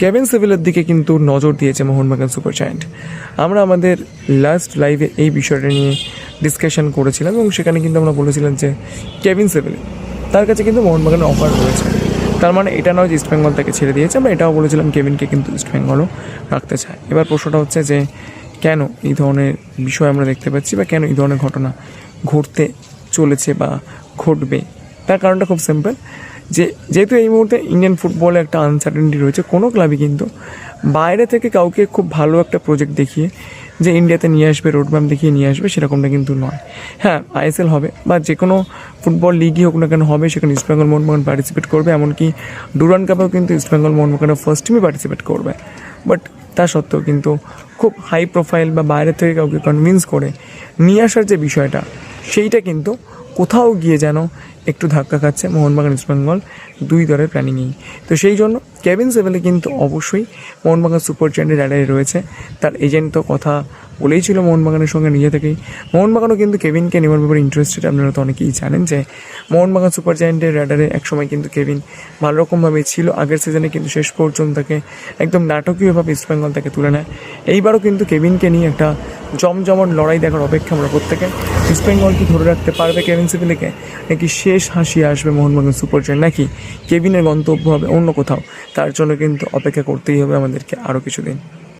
Kevin সিভিলের দিকে কিন্তু নজর দিয়েছে মোহনবাগান সুপার জায়ান্ট। আমরা আমাদের লাস্ট লাইভে এই বিষয়টা নিয়ে ডিসকাশন করেছিলাম এবং সেখানে কিন্তু আমরা বলেছিলাম যে কেভিন সিভিল তার কাছে কিন্তু মোহনবাগানের অফার রয়েছে। তার মানে এটা নয় যে ইস্টবেঙ্গল তাকে ছেড়ে দিয়েছে, আমরা এটাও বলেছিলাম কেভিনকে কিন্তু ইস্টবেঙ্গলও রাখতে চায়। এবার প্রশ্নটা হচ্ছে যে কেন এই ধরনের বিষয় আমরা দেখতে পাচ্ছি বা কেন এই ধরনের ঘটনা ঘটতে চলেছে বা ঘটবে, তার কারণটা খুব সিম্পল। যেহেতু এই মুহূর্তে ইন্ডিয়ান ফুটবলে একটা আনসার্টেনিটি রয়েছে, কোনো ক্লাবই কিন্তু বাইরে থেকে কাউকে খুব ভালো একটা প্রজেক্ট দেখিয়ে যে ইন্ডিয়াতে নিয়ে আসবে, রোডম্যাপ দেখিয়ে নিয়ে আসবে, সেরকমটা কিন্তু নয়। হ্যাঁ, আইএসএল হবে বা যে কোনো ফুটবল লিগই হোক না কেন হবে, সেখানে ইস্টবেঙ্গল মোহনবাগান পার্টিসিপেট করবে। এমনকি ডুরান্ড কাপেও কিন্তু ইস্টবেঙ্গল মোহনবাগানের ফার্স্ট টিমই পার্টিসিপেট করবে। বাট তা সত্ত্বেও কিন্তু খুব হাই প্রোফাইল বা বাইরে থেকে কাউকে কনভিন্স করে নিয়ে আসার যে বিষয়টা, সেইটা কিন্তু কোথাও গিয়ে যেন একটু ধাক্কা খাচ্ছে মোহনবাগান ইস্টবেঙ্গল দুই দলের প্ল্যানিংয়েই। তো সেই জন্য কেভিন সিভিলে কিন্তু অবশ্যই মোহনবাগান সুপার জায়ান্টের রাডারে রয়েছে। তার এজেন্ট তো কথা বলেই ছিল মোহনবাগানের সঙ্গে নিজে থেকেই। মোহনবাগানও কিন্তু কেভিনকে নেওয়ার ব্যাপারে ইন্টারেস্টেড। আপনারা তো অনেকেই জানেন যে মোহনবাগান সুপার জায়ান্টের রাডারে একসময় কিন্তু কেভিন ভালো রকমভাবেই ছিল। আগের সিজনে কিন্তু শেষ পর্যন্ত তাকে একদম নাটকীয়ভাবে ইস্টবেঙ্গল তাকে তুলে নেয়। এইবারও কিন্তু কেভিনকে নিয়ে একটা জমজমাট লড়াই দেখার অপেক্ষা আমরা প্রত্যেকে। ইস্টবেঙ্গল কি ধরে রাখতে পারবে কেভিন সিভিলকে, নাকি শেষ হাসি আসবে মোহনবাগান সুপার জায়ান্ট, নাকি কেভিনের গন্তব্য হবে অন্য কোথাও? তার জন্য কিন্তু অপেক্ষা করতেই হবে আমাদেরকে আরও কিছুদিন।